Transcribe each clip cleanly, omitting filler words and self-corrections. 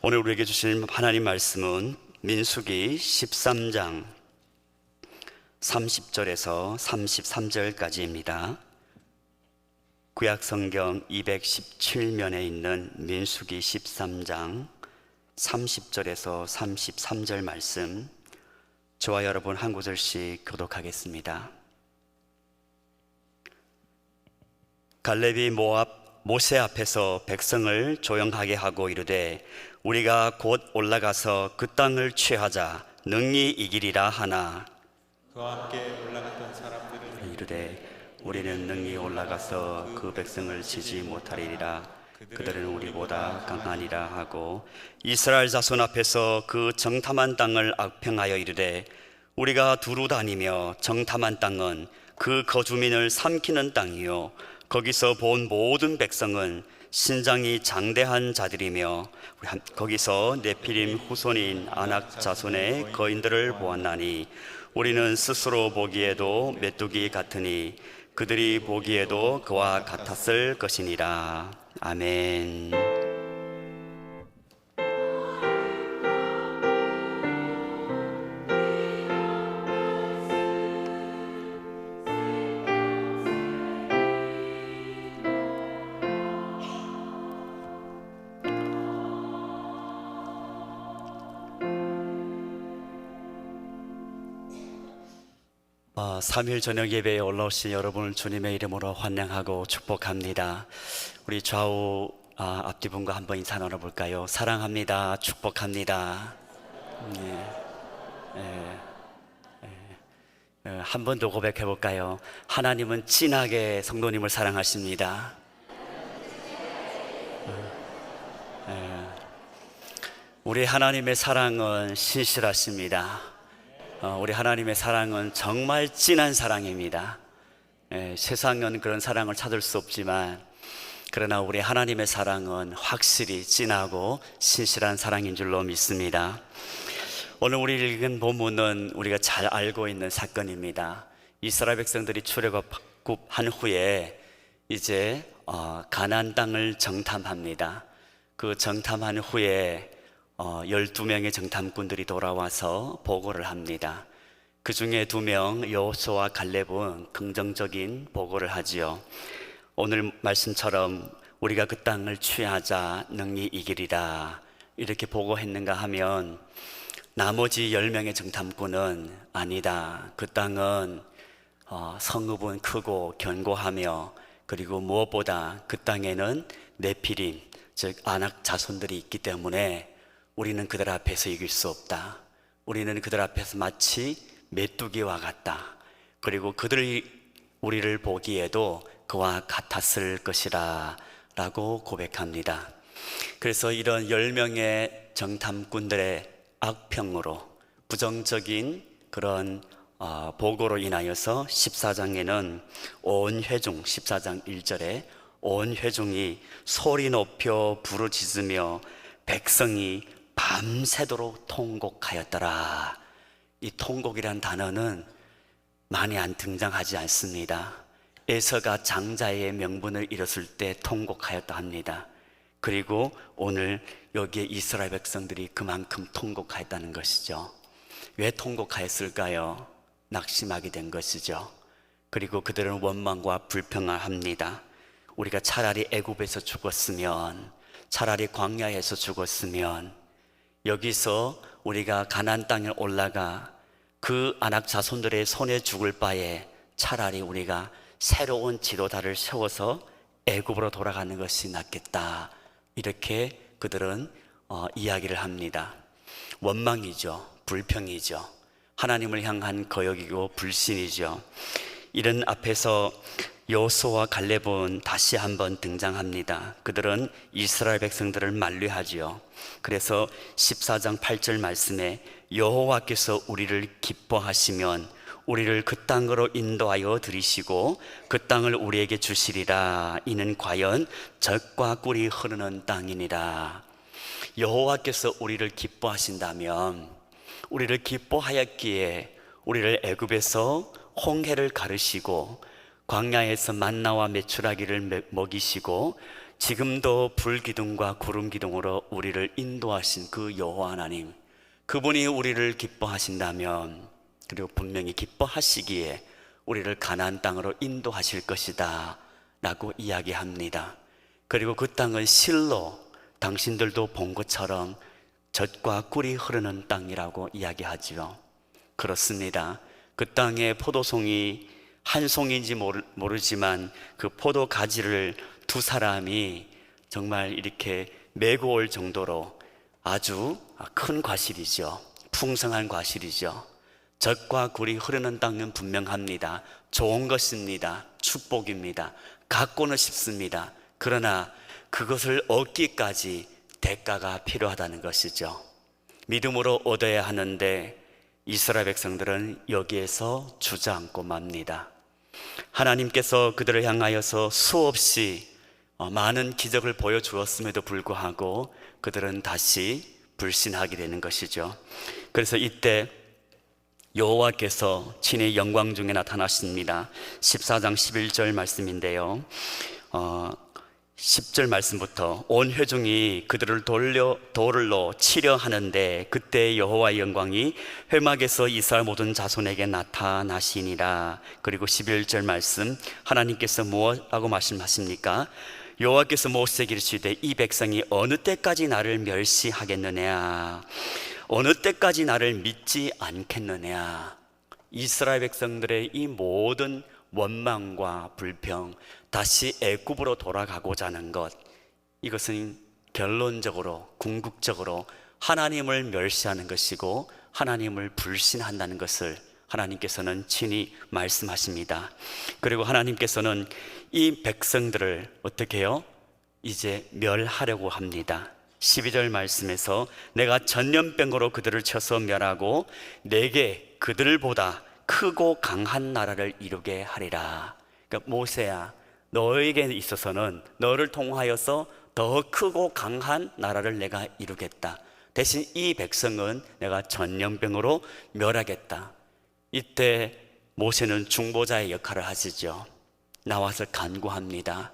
오늘 우리에게 주신 하나님 말씀은 민수기 13장 30절에서 33절까지입니다. 구약성경 217면에 있는 민수기 13장 30절에서 33절 말씀, 저와 여러분 한 구절씩 교독하겠습니다. 갈렙이 모세 앞에서 백성을 조용하게 하고 이르되 우리가 곧 올라가서 그 땅을 취하자 능히 이기리라 하나, 그와 함께 올라갔던 사람들은 이르되 우리는 능히 올라가서 그 백성을 치지 못하리라. 그들은 우리보다 강하니라 하고 이스라엘 자손 앞에서 그 정탐한 땅을 악평하여 이르되 우리가 두루 다니며 정탐한 땅은 그 거주민을 삼키는 땅이요 거기서 본 모든 백성은 신장이 장대한 자들이며 거기서 네피림 후손인 아낙 자손의 거인들을 보았나니 우리는 스스로 보기에도 메뚜기 같으니 그들이 보기에도 그와 같았을 것이니라. 아멘. 삼일 저녁 예배에 올라오신 여러분을 주님의 이름으로 환영하고 축복합니다. 우리 좌우 앞뒤분과 한번 인사 나눠볼까요? 사랑합니다. 축복합니다. 한 번 더 고백해볼까요? 하나님은 진하게 성도님을 사랑하십니다. 우리 하나님의 사랑은 신실하십니다. 우리 하나님의 사랑은 정말 진한 사랑입니다. 세상은 그런 사랑을 찾을 수 없지만 그러나 우리 하나님의 사랑은 확실히 진하고 신실한 사랑인 줄로 믿습니다. 오늘 우리 읽은 본문은 우리가 잘 알고 있는 사건입니다. 이스라엘 백성들이 출애굽한 후에 이제 가나안 땅을 정탐합니다. 그 정탐한 후에 12명의 정탐꾼들이 돌아와서 보고를 합니다. 그 중에 2명 여호수아와 갈렙은 긍정적인 보고를 하지요. 오늘 말씀처럼 우리가 그 땅을 취하자 능히 이기리라 이렇게 보고했는가 하면 나머지 10명의 정탐꾼은 아니다, 그 땅은 성읍은 크고 견고하며 그리고 무엇보다 그 땅에는 네피림 즉 아낙 자손들이 있기 때문에 우리는 그들 앞에서 이길 수 없다. 우리는 그들 앞에서 마치 메뚜기와 같다. 그리고 그들이 우리를 보기에도 그와 같았을 것이라 라고 고백합니다. 그래서 이런 10명의 정탐꾼들의 악평으로 부정적인 그런 보고로 인하여서 14장에는 온 회중 14장 1절에 온 회중이 소리 높여 부르짖으며 백성이 밤새도록 통곡하였더라. 이 통곡이란 단어는 많이 안 등장하지 않습니다. 에서가 장자의 명분을 잃었을 때 통곡하였다 합니다. 그리고 오늘 여기에 이스라엘 백성들이 그만큼 통곡하였다는 것이죠. 왜 통곡하였을까요? 낙심하게 된 것이죠. 그리고 그들은 원망과 불평을 합니다. 우리가 차라리 애굽에서 죽었으면, 차라리 광야에서 죽었으면, 여기서 우리가 가나안 땅에 올라가 그 아낙 자손들의 손에 죽을 바에 차라리 우리가 새로운 지도자를 세워서 애굽으로 돌아가는 것이 낫겠다. 이렇게 그들은 이야기를 합니다. 원망이죠. 불평이죠. 하나님을 향한 거역이고 불신이죠. 이런 앞에서 여호수아와 갈렙은 다시 한번 등장합니다. 그들은 이스라엘 백성들을 만류하지요. 그래서 14장 8절 말씀에 여호와께서 우리를 기뻐하시면 우리를 그 땅으로 인도하여 들이시고 그 땅을 우리에게 주시리라. 이는 과연 젖과 꿀이 흐르는 땅이니라. 여호와께서 우리를 기뻐하신다면, 우리를 기뻐하였기에 우리를 애굽에서 홍해를 가르시고 광야에서 만나와 메추라기를 먹이시고 지금도 불기둥과 구름기둥으로 우리를 인도하신 그 여호와 하나님, 그분이 우리를 기뻐하신다면, 그리고 분명히 기뻐하시기에 우리를 가나안 땅으로 인도하실 것이다 라고 이야기합니다. 그리고 그 땅은 실로 당신들도 본 것처럼 젖과 꿀이 흐르는 땅이라고 이야기하지요. 그렇습니다. 그 땅에 포도송이 한 송이인지 모르지만 그 포도 가지를 두 사람이 정말 이렇게 메고 올 정도로 아주 큰 과실이죠. 풍성한 과실이죠. 젖과 꿀이 흐르는 땅은 분명합니다. 좋은 것입니다. 축복입니다. 갖고는 싶습니다. 그러나 그것을 얻기까지 대가가 필요하다는 것이죠. 믿음으로 얻어야 하는데 이스라엘 백성들은 여기에서 주저앉고 맙니다. 하나님께서 그들을 향하여서 수없이 많은 기적을 보여주었음에도 불구하고 그들은 다시 불신하게 되는 것이죠. 그래서 이때 여호와께서 친히 영광 중에 나타나십니다. 14장 11절 말씀인데요, 10절 말씀부터 온 회중이 그들을 돌로 치려 하는데 그때 여호와의 영광이 회막에서 이스라엘 모든 자손에게 나타나시니라. 그리고 11절 말씀, 하나님께서 무엇하고 말씀하십니까? 여호와께서 모세에게 이르시되 이 백성이 어느 때까지 나를 멸시하겠느냐, 어느 때까지 나를 믿지 않겠느냐. 이스라엘 백성들의 이 모든 원망과 불평, 다시 애굽으로 돌아가고자 하는 것, 이것은 결론적으로 궁극적으로 하나님을 멸시하는 것이고 하나님을 불신한다는 것을 하나님께서는 친히 말씀하십니다. 그리고 하나님께서는 이 백성들을 어떻게 해요? 이제 멸하려고 합니다. 12절 말씀에서 내가 전염병으로 그들을 쳐서 멸하고 내게 그들보다 크고 강한 나라를 이루게 하리라. 그러니까 모세야, 너에게 있어서는 너를 통하여서 더 크고 강한 나라를 내가 이루겠다. 대신 이 백성은 내가 전염병으로 멸하겠다. 이때 모세는 중보자의 역할을 하시죠. 나와서 간구합니다.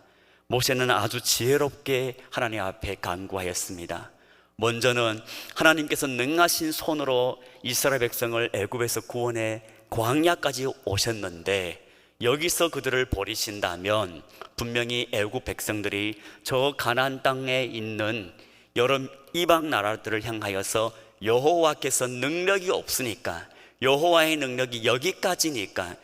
모세는 아주 지혜롭게 하나님 앞에 간구하였습니다. 먼저는 하나님께서 능하신 손으로 이스라엘 백성을 애굽에서 구원해 광야까지 오셨는데 여기서 그들을 버리신다면 분명히 애굽 백성들이 저 가나안 땅에 있는 여러 이방 나라들을 향하여서 여호와께서 능력이 없으니까, 여호와의 능력이 여기까지니까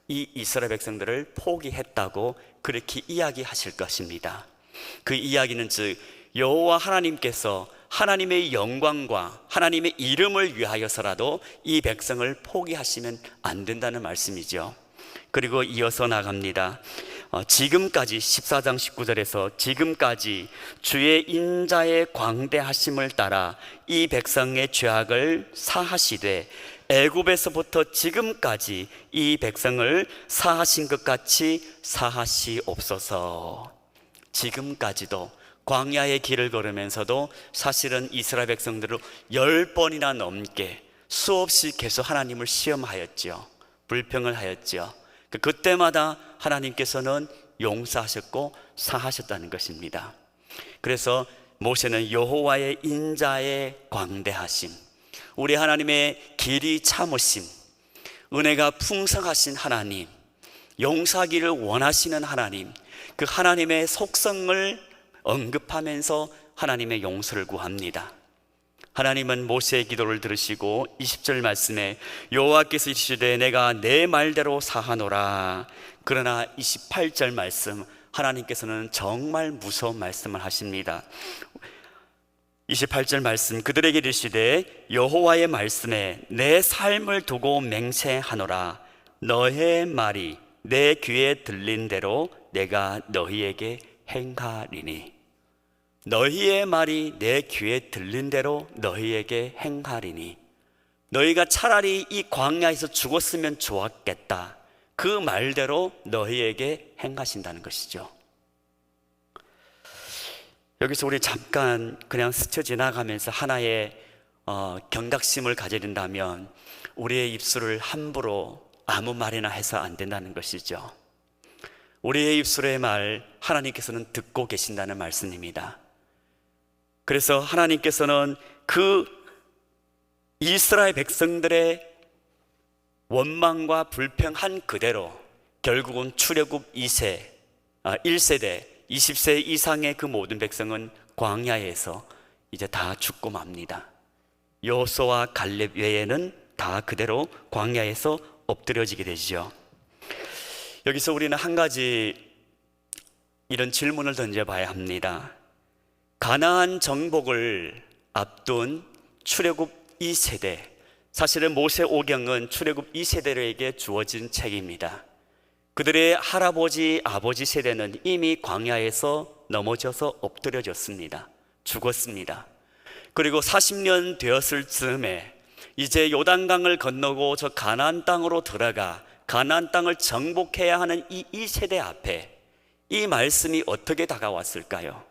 이 이스라엘 백성들을 포기했다고 그렇게 이야기하실 것입니다. 그 이야기는 즉 여호와 하나님께서 하나님의 영광과 하나님의 이름을 위하여서라도 이 백성을 포기하시면 안 된다는 말씀이죠. 그리고 이어서 나갑니다. 지금까지 14장 19절에서 지금까지 주의 인자의 광대하심을 따라 이 백성의 죄악을 사하시되 애굽에서부터 지금까지 이 백성을 사하신 것 같이 사하시옵소서. 지금까지도 광야의 길을 걸으면서도 사실은 이스라엘 백성들을 10번이나 넘게 수없이 계속 하나님을 시험하였죠. 불평을 하였죠. 그때마다 하나님께서는 용서하셨고 사하셨다는 것입니다. 그래서 모세는 여호와의 인자의 광대하심, 우리 하나님의 길이 참으심, 은혜가 풍성하신 하나님, 용서하기를 원하시는 하나님, 그 하나님의 속성을 언급하면서 하나님의 용서를 구합니다. 하나님은 모세의 기도를 들으시고 20절 말씀에 여호와께서 이르시되 내가 내 말대로 사하노라. 그러나 28절 말씀, 하나님께서는 정말 무서운 말씀을 하십니다. 28절 말씀, 그들에게 이르시되 여호와의 말씀에 내 삶을 두고 맹세하노라. 너의 말이 내 귀에 들린 대로 내가 너희에게 행하리니. 너희의 말이 내 귀에 들린 대로 너희에게 행하리니. 너희가 차라리 이 광야에서 죽었으면 좋았겠다, 그 말대로 너희에게 행하신다는 것이죠. 여기서 우리 잠깐 그냥 스쳐 지나가면서 하나의 경각심을 가져야 된다면 우리의 입술을 함부로 아무 말이나 해서 안 된다는 것이죠. 우리의 입술의 말 하나님께서는 듣고 계신다는 말씀입니다. 그래서 하나님께서는 그 이스라엘 백성들의 원망과 불평한 그대로 결국은 출애굽 1세대 20세 이상의 그 모든 백성은 광야에서 이제 다 죽고 맙니다. 여호수아와 갈렙 외에는 다 그대로 광야에서 엎드려지게 되죠. 여기서 우리는 한 가지 이런 질문을 던져봐야 합니다. 가나안 정복을 앞둔 출애굽 2세대, 사실은 모세오경은 출애굽 2세대에게 주어진 책입니다. 그들의 할아버지, 아버지 세대는 이미 광야에서 넘어져서 엎드려졌습니다. 죽었습니다. 그리고 40년 되었을 즈음에 이제 요단강을 건너고 저 가나안 땅으로 들어가 가나안 땅을 정복해야 하는 이 2세대 앞에 이 말씀이 어떻게 다가왔을까요?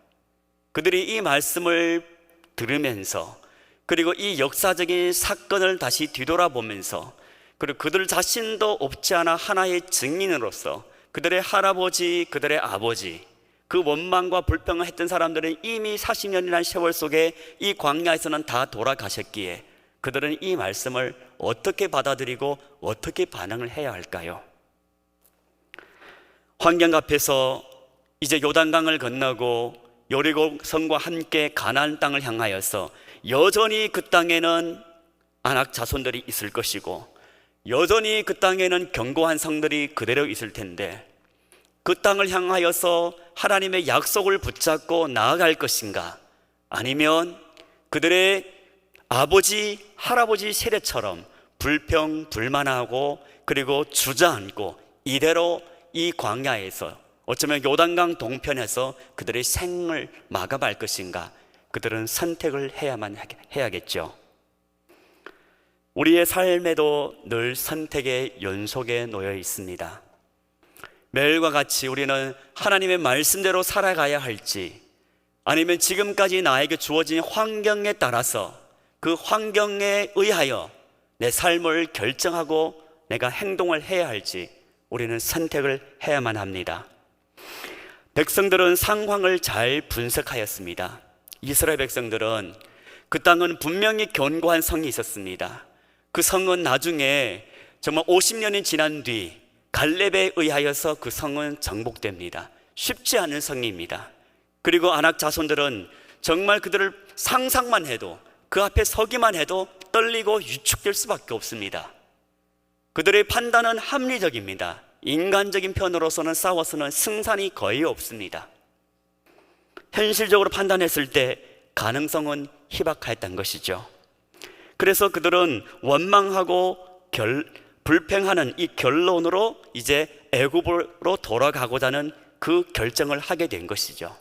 그들이 이 말씀을 들으면서, 그리고 이 역사적인 사건을 다시 뒤돌아보면서, 그리고 그들 자신도 없지 않아 하나의 증인으로서 그들의 할아버지, 그들의 아버지, 그 원망과 불평을 했던 사람들은 이미 40년이라는 세월 속에 이 광야에서는 다 돌아가셨기에 그들은 이 말씀을 어떻게 받아들이고 어떻게 반응을 해야 할까요? 환경 앞에서 이제 요단강을 건너고 여리고 성과 함께 가나안 땅을 향하여서 여전히 그 땅에는 아낙 자손들이 있을 것이고 여전히 그 땅에는 견고한 성들이 그대로 있을 텐데, 그 땅을 향하여서 하나님의 약속을 붙잡고 나아갈 것인가, 아니면 그들의 아버지, 할아버지 세대처럼 불평, 불만하고 그리고 주저앉고 이대로 이 광야에서, 어쩌면 요단강 동편에서 그들의 생을 마감할 것인가, 그들은 선택을 해야겠죠. 우리의 삶에도 늘 선택의 연속에 놓여 있습니다. 매일과 같이 우리는 하나님의 말씀대로 살아가야 할지, 아니면 지금까지 나에게 주어진 환경에 따라서 그 환경에 의하여 내 삶을 결정하고 내가 행동을 해야 할지 우리는 선택을 해야만 합니다. 백성들은 상황을 잘 분석하였습니다. 이스라엘 백성들은 그 땅은 분명히 견고한 성이 있었습니다. 그 성은 나중에 정말 50년이 지난 뒤 갈렙에 의하여서 그 성은 정복됩니다. 쉽지 않은 성입니다. 그리고 아낙 자손들은 정말 그들을 상상만 해도, 그 앞에 서기만 해도 떨리고 위축될 수밖에 없습니다. 그들의 판단은 합리적입니다. 인간적인 편으로서는 싸워서는 승산이 거의 없습니다. 현실적으로 판단했을 때 가능성은 희박했던 것이죠. 그래서 그들은 원망하고 불평하는 이 결론으로 이제 애굽으로 돌아가고자 하는 그 결정을 하게 된 것이죠.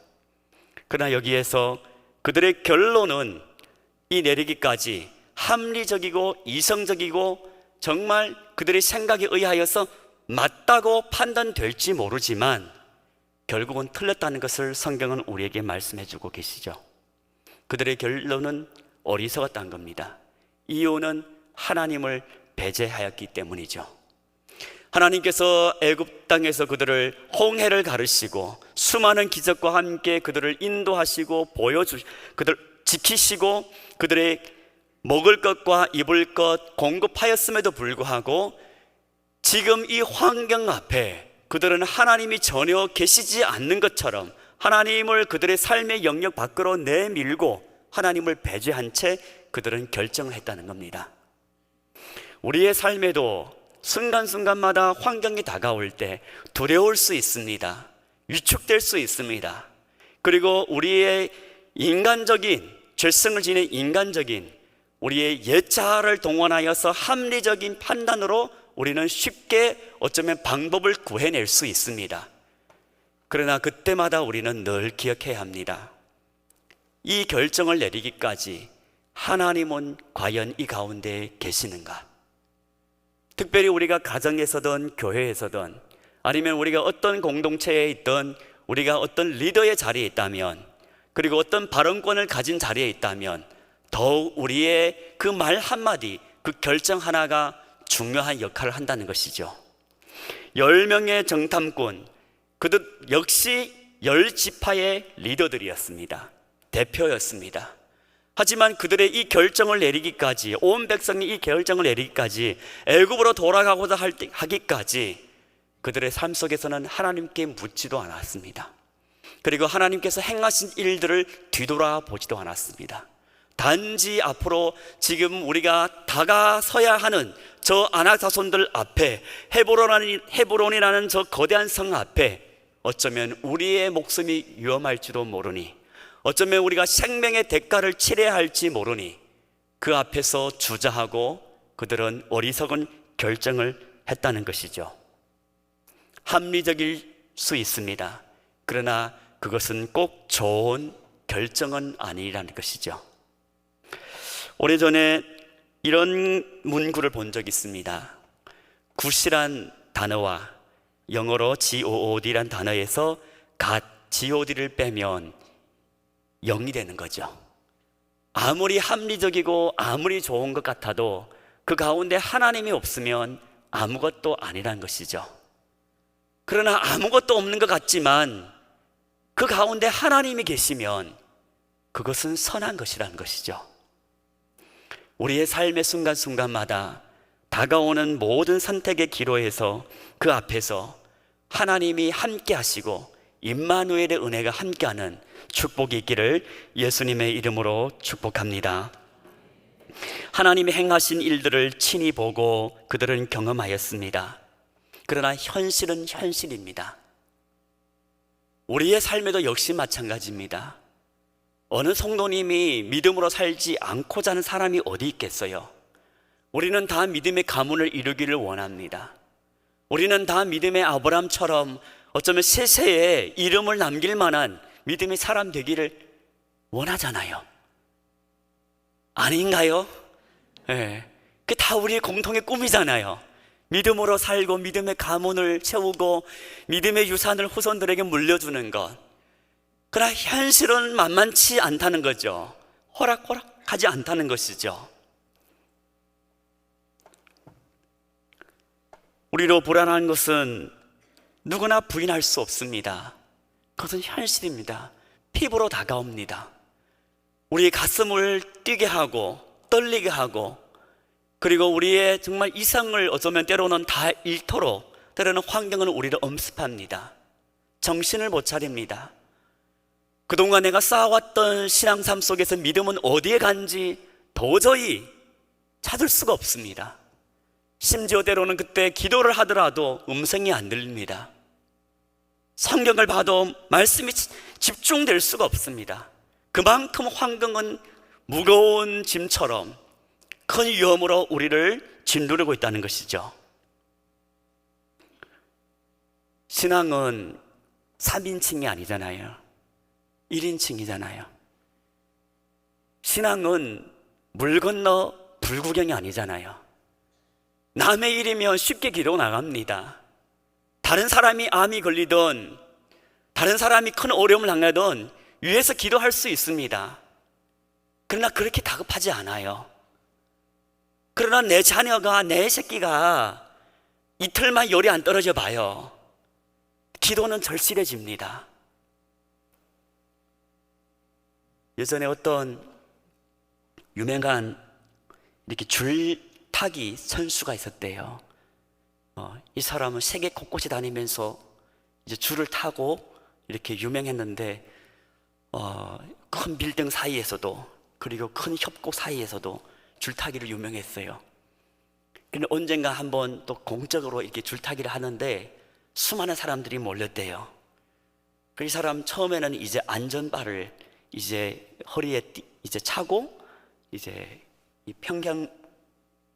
그러나 여기에서 그들의 결론은 이 내리기까지 합리적이고 이성적이고 정말 그들의 생각에 의하여서 맞다고 판단될지 모르지만 결국은 틀렸다는 것을 성경은 우리에게 말씀해 주고 계시죠. 그들의 결론은 어리석었다는 겁니다. 이유는 하나님을 배제하였기 때문이죠. 하나님께서 애굽 땅에서 그들을 홍해를 가르시고 수많은 기적과 함께 그들을 인도하시고 그들 지키시고 그들의 먹을 것과 입을 것 공급하였음에도 불구하고 지금 이 환경 앞에 그들은 하나님이 전혀 계시지 않는 것처럼 하나님을 그들의 삶의 영역 밖으로 내밀고 하나님을 배제한 채 그들은 결정을 했다는 겁니다. 우리의 삶에도 순간순간마다 환경이 다가올 때 두려울 수 있습니다. 위축될 수 있습니다. 그리고 우리의 인간적인, 죄성을 지닌 인간적인 우리의 옛자아를 동원하여서 합리적인 판단으로 우리는 쉽게 어쩌면 방법을 구해낼 수 있습니다. 그러나 그때마다 우리는 늘 기억해야 합니다. 이 결정을 내리기까지 하나님은 과연 이 가운데 계시는가? 특별히 우리가 가정에서든 교회에서든 아니면 우리가 어떤 공동체에 있든 우리가 어떤 리더의 자리에 있다면, 그리고 어떤 발언권을 가진 자리에 있다면 더욱 우리의 그 말 한마디, 그 결정 하나가 중요한 역할을 한다는 것이죠. 10명의 정탐꾼, 그들 역시 10지파의 리더들이었습니다. 대표였습니다. 하지만 그들의 이 결정을 내리기까지, 온 백성이 이 결정을 내리기까지, 애굽으로 돌아가고자 하기까지 그들의 삶 속에서는 하나님께 묻지도 않았습니다. 그리고 하나님께서 행하신 일들을 뒤돌아보지도 않았습니다. 단지 앞으로 지금 우리가 다가서야 하는 저 아낙 자손들 앞에, 헤브론이라는 저 거대한 성 앞에 어쩌면 우리의 목숨이 위험할지도 모르니, 어쩌면 우리가 생명의 대가를 치러야 할지 모르니 그 앞에서 주저하고 그들은 어리석은 결정을 했다는 것이죠. 합리적일 수 있습니다. 그러나 그것은 꼭 좋은 결정은 아니라는 것이죠. 오래전에 이런 문구를 본 적이 있습니다. 굿이란 단어와 영어로 god란 단어에서 god를 빼면 0이 되는 거죠. 아무리 합리적이고 아무리 좋은 것 같아도 그 가운데 하나님이 없으면 아무것도 아니란 것이죠. 그러나 아무것도 없는 것 같지만 그 가운데 하나님이 계시면 그것은 선한 것이라는 것이죠. 우리의 삶의 순간순간마다 다가오는 모든 선택의 기로에서 그 앞에서 하나님이 함께 하시고 임마누엘의 은혜가 함께하는 축복이 있기를 예수님의 이름으로 축복합니다. 하나님이 행하신 일들을 친히 보고 그들은 경험하였습니다. 그러나 현실은 현실입니다. 우리의 삶에도 역시 마찬가지입니다. 어느 성도님이 믿음으로 살지 않고자 하는 사람이 어디 있겠어요? 우리는 다 믿음의 가문을 이루기를 원합니다. 우리는 다 믿음의 아브라함처럼 어쩌면 세세에 이름을 남길 만한 믿음의 사람 되기를 원하잖아요. 아닌가요? 네. 그게 다 우리의 공통의 꿈이잖아요. 믿음으로 살고 믿음의 가문을 채우고 믿음의 유산을 후손들에게 물려주는 것. 그러나 현실은 만만치 않다는 거죠. 호락호락하지 않다는 것이죠. 우리로 불안한 것은 누구나 부인할 수 없습니다. 그것은 현실입니다. 피부로 다가옵니다. 우리의 가슴을 뛰게 하고 떨리게 하고, 그리고 우리의 정말 이성을 어쩌면 때로는 다 잃도록 때로는 환경은 우리를 엄습합니다. 정신을 못 차립니다. 그동안 내가 쌓아왔던 신앙삶 속에서 믿음은 어디에 간지 도저히 찾을 수가 없습니다. 심지어 때로는 그때 기도를 하더라도 음성이 안 들립니다. 성경을 봐도 말씀이 집중될 수가 없습니다. 그만큼 환경은 무거운 짐처럼 큰 위험으로 우리를 짓누르고 있다는 것이죠. 신앙은 3인칭이 아니잖아요. 1인칭이잖아요. 신앙은 물 건너 불구경이 아니잖아요. 남의 일이면 쉽게 기도 나갑니다. 다른 사람이 암이 걸리든 다른 사람이 큰 어려움을 당하든 위에서 기도할 수 있습니다. 그러나 그렇게 다급하지 않아요. 그러나 내 자녀가, 내 새끼가 이틀만 열이 안 떨어져 봐요. 기도는 절실해집니다. 예전에 어떤 유명한 이렇게 줄타기 선수가 있었대요. 이 사람은 세계 곳곳에 다니면서 이제 줄을 타고 이렇게 유명했는데, 큰 빌딩 사이에서도, 그리고 큰 협곡 사이에서도 줄타기를 유명했어요. 근데 언젠가 한번 또 공적으로 이렇게 줄타기를 하는데 수많은 사람들이 몰렸대요. 이 사람 처음에는 이제 안전바를 이제 허리에 이제 차고 이제 이 평경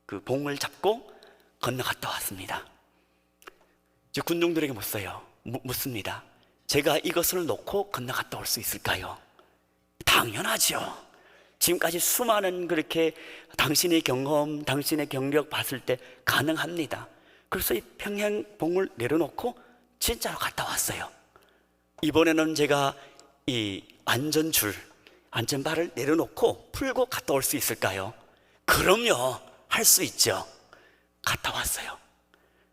그 봉을 잡고 건너갔다 왔습니다. 이제 군중들에게 묻습니다. 제가 이것을 놓고 건너갔다 올 수 있을까요? 당연하죠. 지금까지 수많은 그렇게 당신의 경험, 당신의 경력 봤을 때 가능합니다. 그래서 이 평행봉을 내려놓고 진짜로 갔다 왔어요. 이번에는 제가 이 안전바를 내려놓고 풀고 갔다 올 수 있을까요? 그럼요, 할 수 있죠. 갔다 왔어요.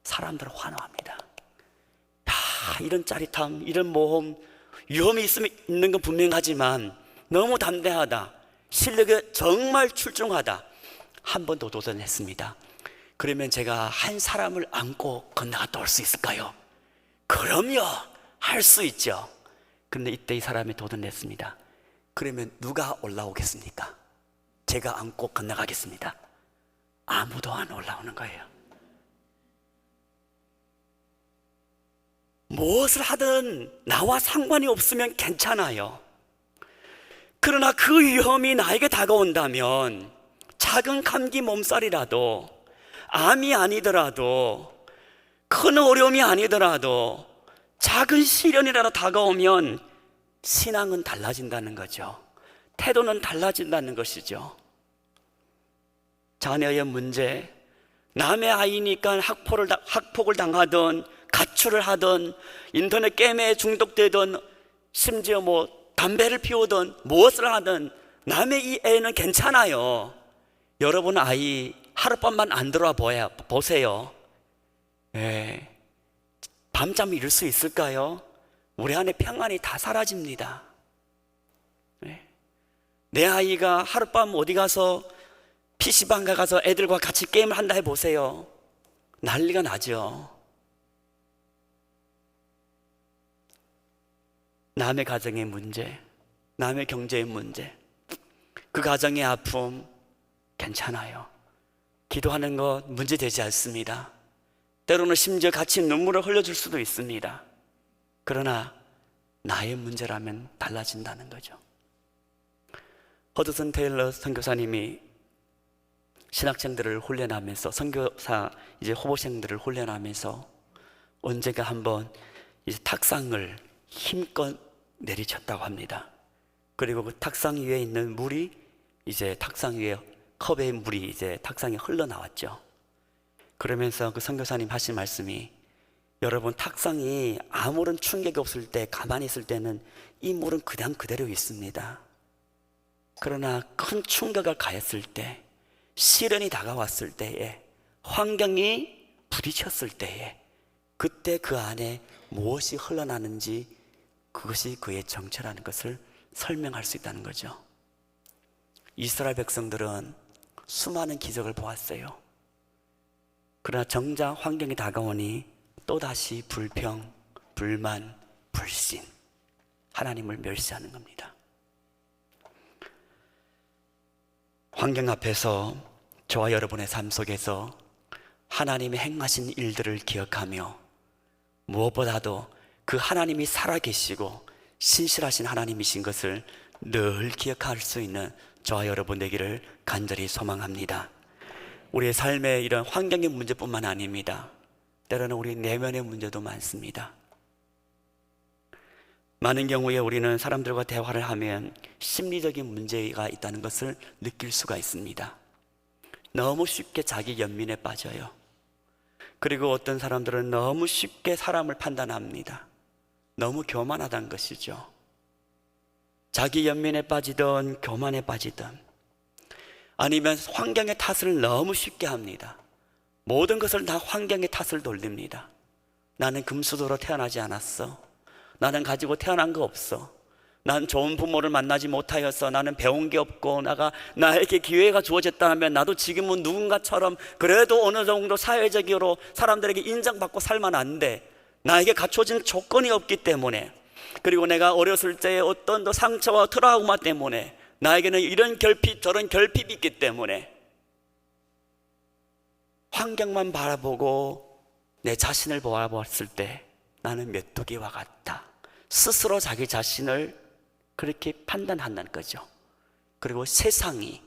사람들은 환호합니다. 야, 이런 짜릿함, 이런 모험, 위험이 있는 건 분명하지만 너무 담대하다, 실력이 정말 출중하다. 한 번 더 도전했습니다. 그러면 제가 한 사람을 안고 건너갔다 올 수 있을까요? 그럼요, 할 수 있죠. 그런데 이때 이 사람이 도전했습니다. 그러면 누가 올라오겠습니까? 제가 안고 건너가겠습니다. 아무도 안 올라오는 거예요. 무엇을 하든 나와 상관이 없으면 괜찮아요. 그러나 그 위험이 나에게 다가온다면, 작은 감기 몸살이라도, 암이 아니더라도, 큰 어려움이 아니더라도, 작은 시련이라도 다가오면 신앙은 달라진다는 거죠. 태도는 달라진다는 것이죠. 자녀의 문제, 남의 아이니까 학폭을 당하든, 가출을 하든, 인터넷 게임에 중독되든, 심지어 담배를 피우든 무엇을 하든 남의 이 애는 괜찮아요. 여러분 아이 하룻밤만 안 들어와 보세요. 밤잠 이룰 수 있을까요? 우리 안에 평안이 다 사라집니다. 내 아이가 하룻밤 어디 가서 PC방 가서 애들과 같이 게임을 한다 해보세요. 난리가 나죠. 남의 가정의 문제, 남의 경제의 문제, 그 가정의 아픔 괜찮아요. 기도하는 것 문제되지 않습니다. 때로는 심지어 같이 눈물을 흘려줄 수도 있습니다. 그러나 나의 문제라면 달라진다는 거죠. 허드슨 테일러 선교사님이 신학생들을 훈련하면서, 선교사 이제 후보생들을 훈련하면서 언젠가 한번 이제 탁상을 힘껏 내리쳤다고 합니다. 그리고 그 탁상 위에 있는 물이 이제 탁상 위에 컵의 물이 이제 탁상에 흘러나왔죠. 그러면서 그 선교사님 하신 말씀이, 여러분 탁상이 아무런 충격이 없을 때, 가만히 있을 때는 이 물은 그냥 그대로 있습니다. 그러나 큰 충격을 가했을 때, 시련이 다가왔을 때에, 환경이 부딪혔을 때에, 그때 그 안에 무엇이 흘러나는지 그것이 그의 정체라는 것을 설명할 수 있다는 거죠. 이스라엘 백성들은 수많은 기적을 보았어요. 그러나 정작 환경이 다가오니 또다시 불평, 불만, 불신, 하나님을 멸시하는 겁니다. 환경 앞에서 저와 여러분의 삶 속에서 하나님의 행하신 일들을 기억하며, 무엇보다도 그 하나님이 살아계시고 신실하신 하나님이신 것을 늘 기억할 수 있는 저와 여러분 되기를 간절히 소망합니다. 우리의 삶의 이런 환경의 문제뿐만 아닙니다. 때로는 우리 내면의 문제도 많습니다. 많은 경우에 우리는 사람들과 대화를 하면 심리적인 문제가 있다는 것을 느낄 수가 있습니다. 너무 쉽게 자기 연민에 빠져요. 그리고 어떤 사람들은 너무 쉽게 사람을 판단합니다. 너무 교만하다는 것이죠. 자기 연민에 빠지든 교만에 빠지든, 아니면 환경의 탓을 너무 쉽게 합니다. 모든 것을 다 환경의 탓을 돌립니다. 나는 금수저로 태어나지 않았어. 나는 가지고 태어난 거 없어. 난 좋은 부모를 만나지 못하여서 나는 배운 게 없고, 나에게 기회가 주어졌다면 나도 지금은 누군가처럼 그래도 어느 정도 사회적으로 사람들에게 인정받고 살만한데, 나에게 갖춰진 조건이 없기 때문에, 그리고 내가 어렸을 때의 어떤 상처와 트라우마 때문에 나에게는 이런 결핍 저런 결핍이 있기 때문에 환경만 바라보고 내 자신을 보았을 때 나는 메뚜기와 같다. 스스로 자기 자신을 그렇게 판단한다는 거죠. 그리고 세상이,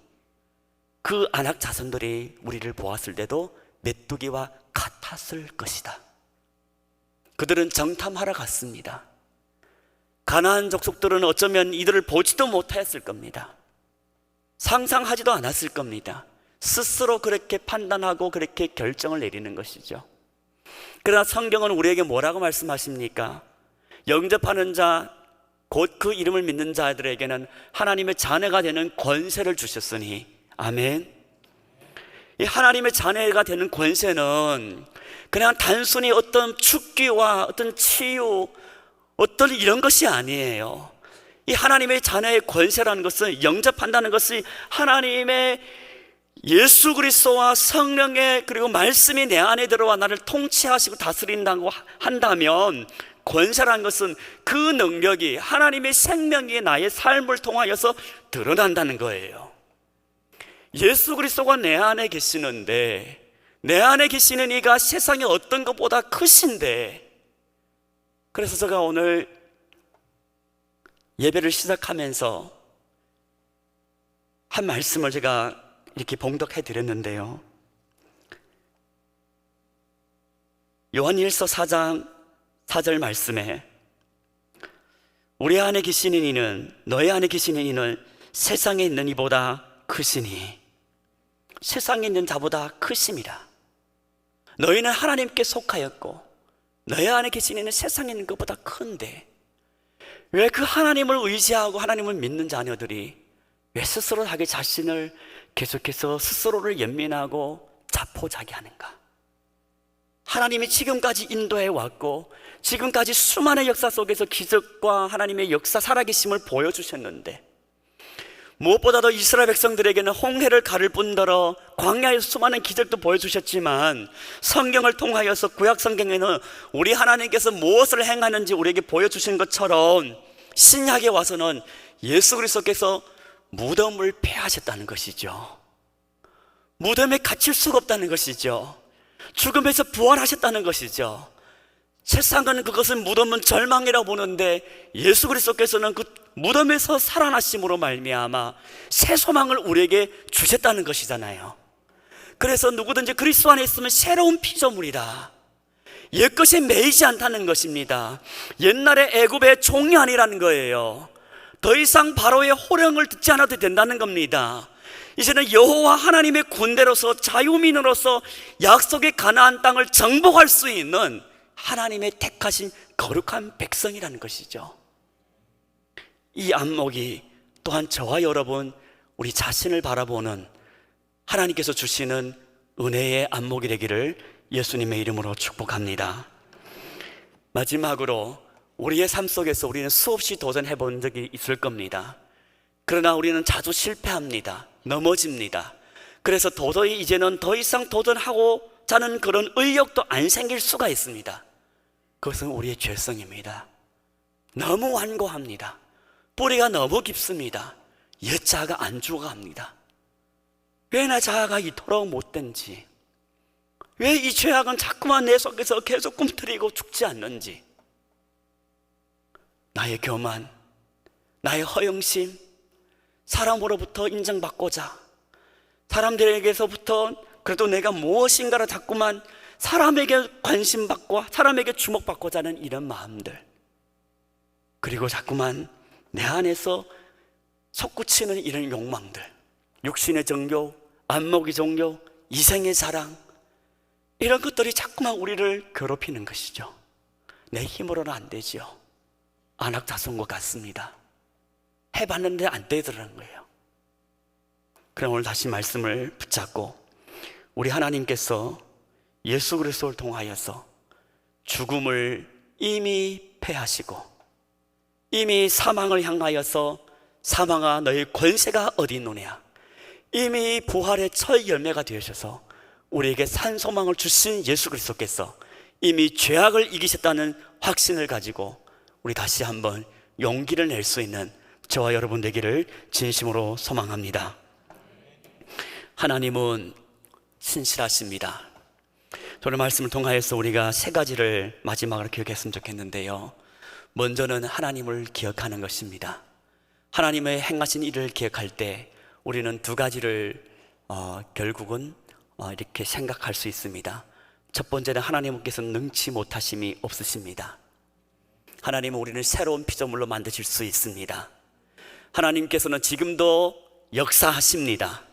그 안악 자손들이 우리를 보았을 때도 메뚜기와 같았을 것이다. 그들은 정탐하러 갔습니다. 가나안 족속들은 어쩌면 이들을 보지도 못하였을 겁니다. 상상하지도 않았을 겁니다. 스스로 그렇게 판단하고 그렇게 결정을 내리는 것이죠. 그러나 성경은 우리에게 뭐라고 말씀하십니까? 영접하는 자, 곧 그 이름을 믿는 자들에게는 하나님의 자녀가 되는 권세를 주셨으니, 아멘. 이 하나님의 자녀가 되는 권세는 그냥 단순히 어떤 죽기와 어떤 치유, 어떤 이런 것이 아니에요. 이 하나님의 자녀의 권세라는 것은, 영접한다는 것이 하나님의 예수 그리스도와 성령의 그리고 말씀이 내 안에 들어와 나를 통치하시고 다스린다고 한다면, 권세라는 것은 그 능력이 하나님의 생명이 나의 삶을 통하여서 드러난다는 거예요. 예수 그리스도가 내 안에 계시는데, 내 안에 계시는 이가 세상의 어떤 것보다 크신데, 그래서 제가 오늘 예배를 시작하면서 한 말씀을 제가 이렇게 봉독해 드렸는데요, 요한일서 4장 4절 말씀에 우리 안에 계시는 이는, 너희 안에 계시는 이는 세상에 있는 이보다 크시니, 세상에 있는 자보다 크심이라. 너희는 하나님께 속하였고 너희 안에 계시는 이는 세상에 있는 것보다 큰데, 왜 그 하나님을 의지하고 하나님을 믿는 자녀들이 왜 스스로 자기 자신을 계속해서 스스로를 연민하고 자포자기하는가? 하나님이 지금까지 인도해 왔고 지금까지 수많은 역사 속에서 기적과 하나님의 역사 살아계심을 보여주셨는데, 무엇보다도 이스라엘 백성들에게는 홍해를 가를 뿐더러 광야에서 수많은 기적도 보여주셨지만, 성경을 통하여서 구약 성경에는 우리 하나님께서 무엇을 행하는지 우리에게 보여주신 것처럼 신약에 와서는 예수 그리스도께서 무덤을 폐하셨다는 것이죠. 무덤에 갇힐 수가 없다는 것이죠. 죽음에서 부활하셨다는 것이죠. 세상은 그것을 무덤은 절망이라고 보는데, 예수 그리스도께서는 그 무덤에서 살아나심으로 말미암아 새 소망을 우리에게 주셨다는 것이잖아요. 그래서 누구든지 그리스도 안에 있으면 새로운 피조물이다, 옛것에 매이지 않다는 것입니다. 옛날에 애굽의 종이 아니라는 거예요. 더 이상 바로의 호령을 듣지 않아도 된다는 겁니다. 이제는 여호와 하나님의 군대로서, 자유민으로서 약속의 가나안 땅을 정복할 수 있는 하나님의 택하신 거룩한 백성이라는 것이죠. 이 안목이 또한 저와 여러분, 우리 자신을 바라보는 하나님께서 주시는 은혜의 안목이 되기를 예수님의 이름으로 축복합니다. 마지막으로, 우리의 삶 속에서 우리는 수없이 도전해 본 적이 있을 겁니다. 그러나 우리는 자주 실패합니다. 넘어집니다. 그래서 도저히 이제는 더 이상 도전하고자 하는 그런 의욕도 안 생길 수가 있습니다. 그것은 우리의 죄성입니다. 너무 완고합니다. 뿌리가 너무 깊습니다. 옛 자아가 안 죽어갑니다. 왜 나 자아가 이토록 못된지, 왜 이 죄악은 자꾸만 내 속에서 계속 꿈틀이고 죽지 않는지, 나의 교만, 나의 허영심, 사람으로부터 인정받고자, 사람들에게서부터 그래도 내가 무엇인가를 자꾸만 사람에게 관심받고 사람에게 주목받고자 하는 이런 마음들, 그리고 자꾸만 내 안에서 솟구치는 이런 욕망들, 육신의 정욕, 안목의 정욕, 이생의 자랑, 이런 것들이 자꾸만 우리를 괴롭히는 것이죠. 내 힘으로는 안 되지요. 안악자손과 같습니다. 해봤는데 안 되더라는 거예요. 그럼 오늘 다시 말씀을 붙잡고, 우리 하나님께서 예수 그리스도를 통하여서 죽음을 이미 패하시고, 이미 사망을 향하여서 사망아 너의 권세가 어디 있느냐, 이미 부활의 첫 열매가 되셔서 우리에게 산 소망을 주신 예수 그리스도께서 이미 죄악을 이기셨다는 확신을 가지고 우리 다시 한번 용기를 낼 수 있는 저와 여러분 되기를 진심으로 소망합니다. 하나님은 신실하십니다. 오늘 말씀을 통하여서 우리가 세 가지를 마지막으로 기억했으면 좋겠는데요, 먼저는 하나님을 기억하는 것입니다. 하나님의 행하신 일을 기억할 때 우리는 두 가지를 결국은 이렇게 생각할 수 있습니다. 첫 번째는 하나님께서는 능치 못하심이 없으십니다. 하나님은 우리를 새로운 피조물로 만드실 수 있습니다. 하나님께서는 지금도 역사하십니다.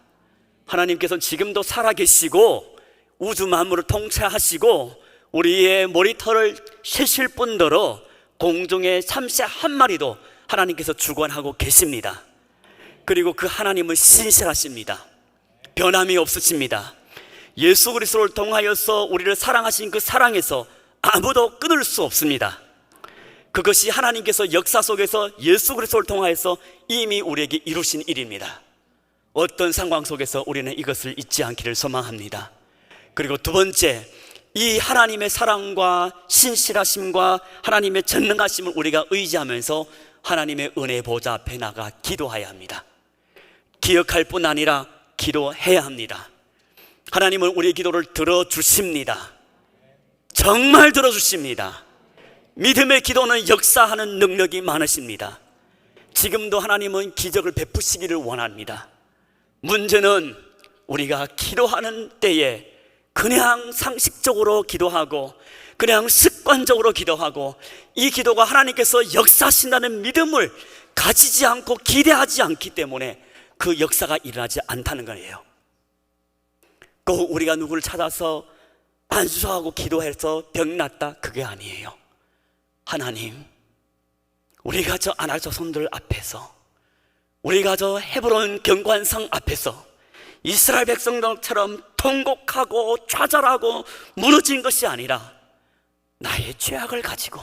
하나님께서는 지금도 살아계시고 우주 만물을 통치하시고 우리의 머리털을 세실 뿐더러 공중의 참새 한 마리도 하나님께서 주관하고 계십니다. 그리고 그 하나님은 신실하십니다. 변함이 없으십니다. 예수 그리스도를 통하여서 우리를 사랑하신 그 사랑에서 아무도 끊을 수 없습니다. 그것이 하나님께서 역사 속에서 예수 그리스도를 통하여서 이미 우리에게 이루신 일입니다. 어떤 상황 속에서 우리는 이것을 잊지 않기를 소망합니다. 그리고 두 번째, 이 하나님의 사랑과 신실하심과 하나님의 전능하심을 우리가 의지하면서 하나님의 은혜 보좌 앞에 나가 기도해야 합니다. 기억할 뿐 아니라 기도해야 합니다. 하나님은 우리의 기도를 들어주십니다. 정말 들어주십니다. 믿음의 기도는 역사하는 능력이 많으십니다. 지금도 하나님은 기적을 베푸시기를 원합니다. 문제는 우리가 기도하는 때에 그냥 상식적으로 기도하고 그냥 습관적으로 기도하고 이 기도가 하나님께서 역사하신다는 믿음을 가지지 않고 기대하지 않기 때문에 그 역사가 일어나지 않다는 거예요. 꼭 우리가 누구를 찾아서 안수하고 기도해서 병 낫다, 그게 아니에요. 하나님, 우리가 저 아나조선들 앞에서, 우리가 저 헤브론 경관성 앞에서 이스라엘 백성들처럼 통곡하고 좌절하고 무너진 것이 아니라 나의 죄악을 가지고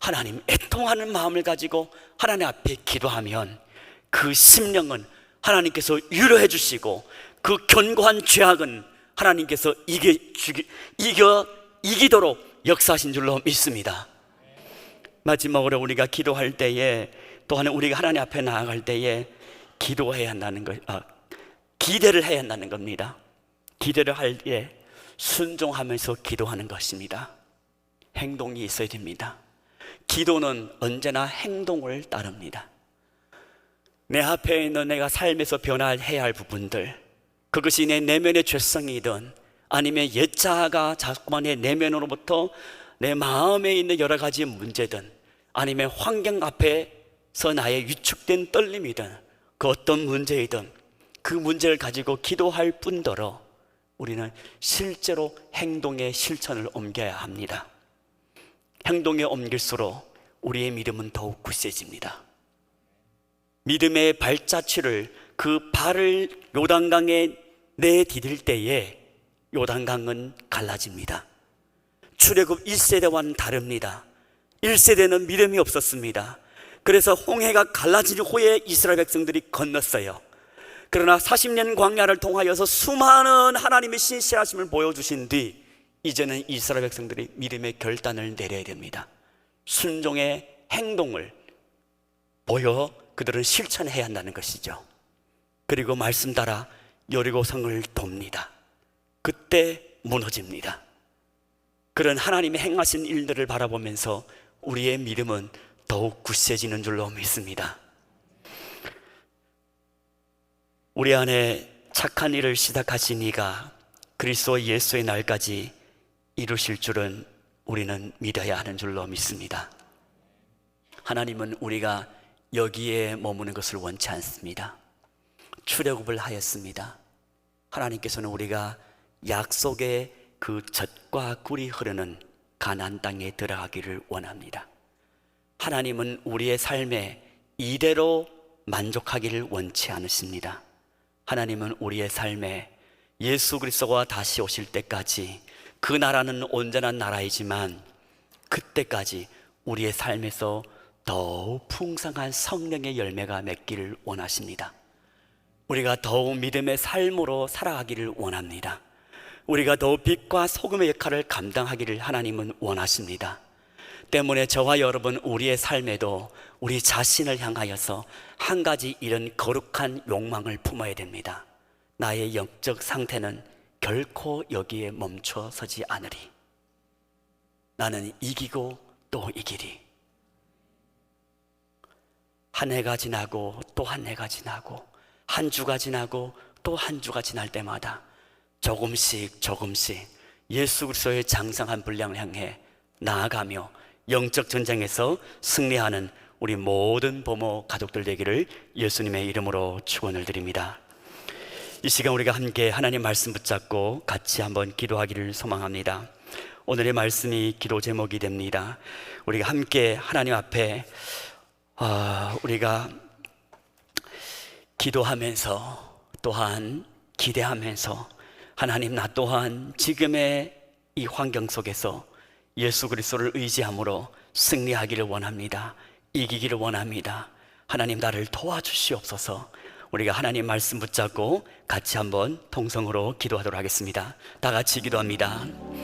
하나님 애통하는 마음을 가지고 하나님 앞에 기도하면 그 심령은 하나님께서 위로해 주시고 그 견고한 죄악은 하나님께서 이기도록 역사하신 줄로 믿습니다. 마지막으로 우리가 기도할 때에, 또한 우리가 하나님 앞에 나아갈 때에 기도해야 한다는 것, 기대를 해야 한다는 겁니다. 기대를 할 때 순종하면서 기도하는 것입니다. 행동이 있어야 됩니다. 기도는 언제나 행동을 따릅니다. 내 앞에 있는 내가 삶에서 변화해야 할 부분들, 그것이 내 내면의 죄성이든 아니면 옛자아가 자꾸만 내 내면으로부터 내 마음에 있는 여러 가지 문제든 아니면 환경 앞에서 나의 위축된 떨림이든 그 어떤 문제이든 그 문제를 가지고 기도할 뿐더러 우리는 실제로 행동의 실천을 옮겨야 합니다. 행동에 옮길수록 우리의 믿음은 더욱 굳세집니다. 믿음의 발자취를, 그 발을 요단강에 내디딜 때에 요단강은 갈라집니다. 출애굽 1세대와는 다릅니다. 1세대는 믿음이 없었습니다. 그래서 홍해가 갈라진 후에 이스라엘 백성들이 건넜어요. 그러나 40년 광야를 통하여서 수많은 하나님의 신실하심을 보여주신 뒤 이제는 이스라엘 백성들이 믿음의 결단을 내려야 됩니다. 순종의 행동을 보여 그들은 실천해야 한다는 것이죠. 그리고 말씀 따라 여리고성을 돕니다. 그때 무너집니다. 그런 하나님의 행하신 일들을 바라보면서 우리의 믿음은 더욱 굳세지는 줄로 믿습니다. 우리 안에 착한 일을 시작하신 이가 그리스도 예수의 날까지 이루실 줄은 우리는 믿어야 하는 줄로 믿습니다. 하나님은 우리가 여기에 머무는 것을 원치 않습니다. 출애굽을 하였습니다. 하나님께서는 우리가 약속의 그 젖과 꿀이 흐르는 가나안 땅에 들어가기를 원합니다. 하나님은 우리의 삶에 이대로 만족하기를 원치 않으십니다. 하나님은 우리의 삶에 예수 그리스도가 다시 오실 때까지, 그 나라는 온전한 나라이지만 그때까지 우리의 삶에서 더욱 풍성한 성령의 열매가 맺기를 원하십니다. 우리가 더욱 믿음의 삶으로 살아가기를 원합니다. 우리가 더욱 빛과 소금의 역할을 감당하기를 하나님은 원하십니다. 때문에 저와 여러분, 우리의 삶에도 우리 자신을 향하여서 한 가지 이런 거룩한 욕망을 품어야 됩니다. 나의 영적 상태는 결코 여기에 멈춰 서지 않으리. 나는 이기고 또 이기리. 한 해가 지나고 또 한 해가 지나고 한 주가 지나고 또 한 주가 지날 때마다 조금씩 예수 그리스도의 장성한 분량을 향해 나아가며 영적 전쟁에서 승리하는 우리 모든 부모 가족들 되기를 예수님의 이름으로 축원을 드립니다. 이 시간 우리가 함께 하나님 말씀 붙잡고 같이 한번 기도하기를 소망합니다. 오늘의 말씀이 기도 제목이 됩니다. 우리가 함께 하나님 앞에 우리가 기도하면서 또한 기대하면서 하나님, 나 또한 지금의 이 환경 속에서 예수 그리스도를 의지함으로 승리하기를 원합니다. 이기기를 원합니다. 하나님, 나를 도와주시옵소서. 우리가 하나님 말씀 붙잡고 같이 한번 통성으로 기도하도록 하겠습니다. 다 같이 기도합니다.